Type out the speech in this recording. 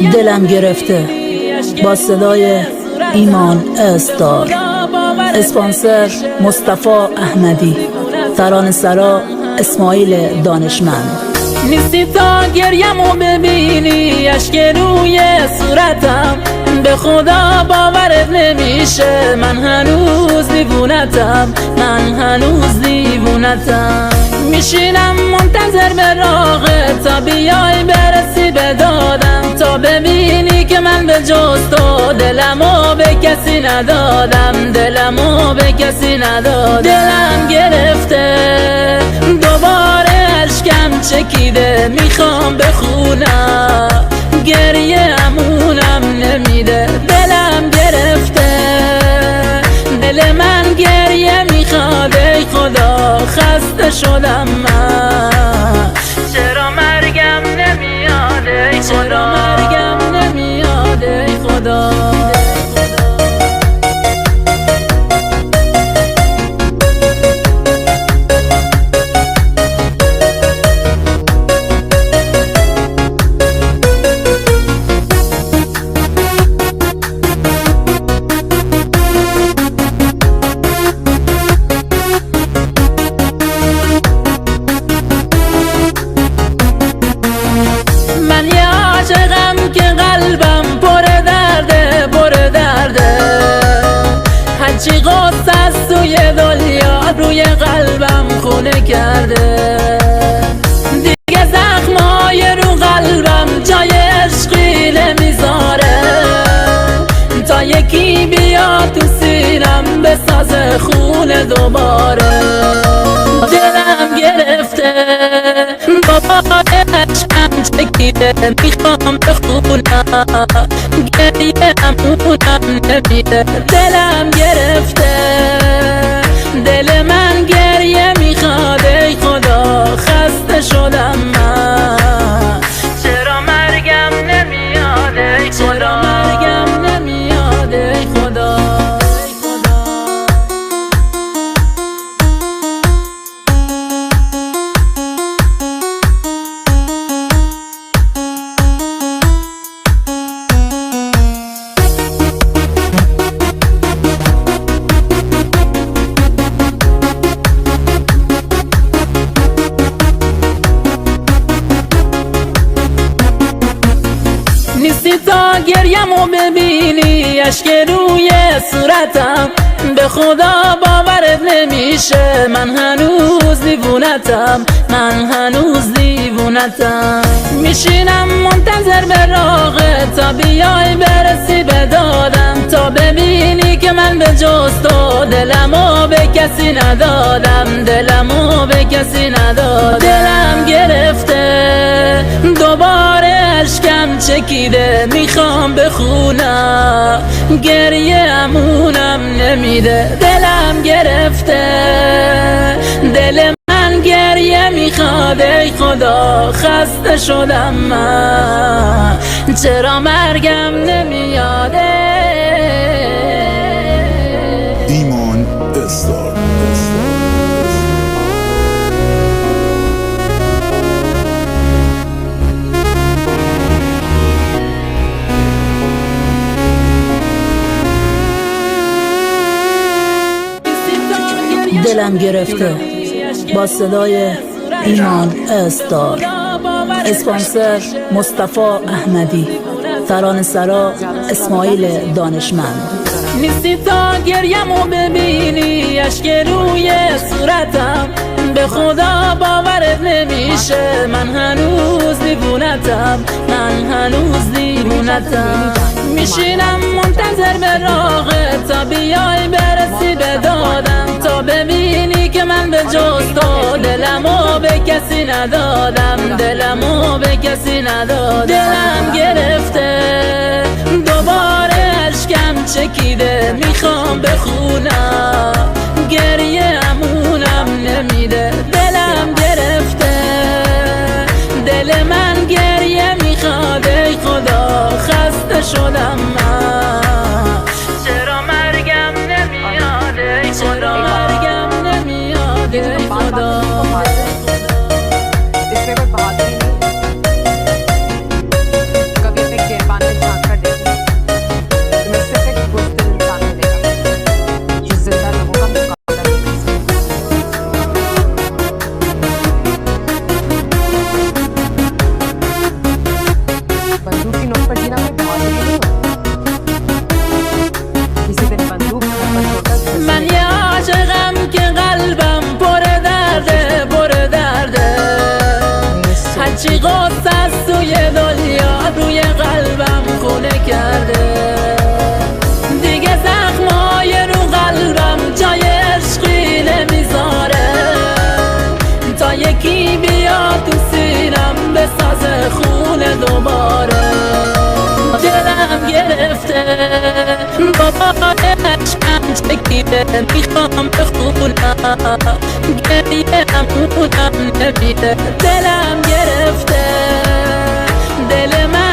دلم گرفته با صدای ایمان استار. اسپانسر مصطفی احمدی. ترانه‌سرا اسماعیل دانشمند. نیستی تا گریمو ببینی اشک روی صورتم، به خدا باورت نمیشه من هنوز دیوونتم، من هنوز دیوونتم. میشینم منتظر به راهت تا بیای برسی به دادم، تا ببینی که من به جز تو دلمو به کسی ندادم، دلمو به کسی ندادم. دلم گرفته دوباره اشکم چکیده، میخوام بخونم گریه امونم نمیده. دلم گرفته دل من گریه میخواد، ای خدا خسته شدم من. چرا مرگم نمیاد ای خدا، چرا مرگم نمیاد ای خدا. هرچی غصه از توی دنیا روی قلبم خونه کرده، دیگه زخمای رو قلبم جای عشقی نمیذاره، تا یکی بیاد تو سینم بسازه خونه دوباره. دلم گرفته بابا عشقم چکیده، میخوام بخونم گریه امونم نمیده. دلم گرفته دل من گریه میخواد، ای خدا خسته شدم من. چرا مرگم نمیاد ای خدا، چرا مرگم نمیاد ای خدا. نیستی تا گریمو ببینی اشک روی صورتم، به خدا باورت نمیشه من هنوز دیوونتم، من هنوز دیوونتم. میشینم منتظر به راهت تا بیای برسی به دادم، تا ببینی که من به جز تو دلمو به کسی ندادم، دلمو به کسی ندادم. دلم گرفته دوباره اشکم چکیده، میخوام بخونم گریه امونم نمیده. دلم گرفته دل من گریه میخواد، ای خدا خسته شدم من. چرا مرگم نمیاد ایمان استار. دلم گرفته با صدای ایمان استار. اسپانسر مصطفی احمدی. ترانه‌سرا اسماعیل دانشمند. نیستی تا گریمو ببینی اشک روی صورتم، به خدا باورت نمیشه من هنوز دیوونتم، من هنوز دیوونتم. میشینم منتظر به راهت تا بیای برسی به دادم، تا ببینی که من به جز تو دلمو به کسی ندادم، دلمو به کسی ندادم. دلم گرفته دوباره اشکم چکیده، میخوام بخونم گریه امونم نمیده. دلم گرفته دل من گریه میخواد، ای خدا خسته شدم من. چرا مرگم نمیاد ای خدا، مرگم نمیاد ای خدا. इसमें कोई बहादुरी नहीं, कभी अपने بابا عشقم چکیده میخوام بخونم گریه همونم نمیده دلم گرفته دل من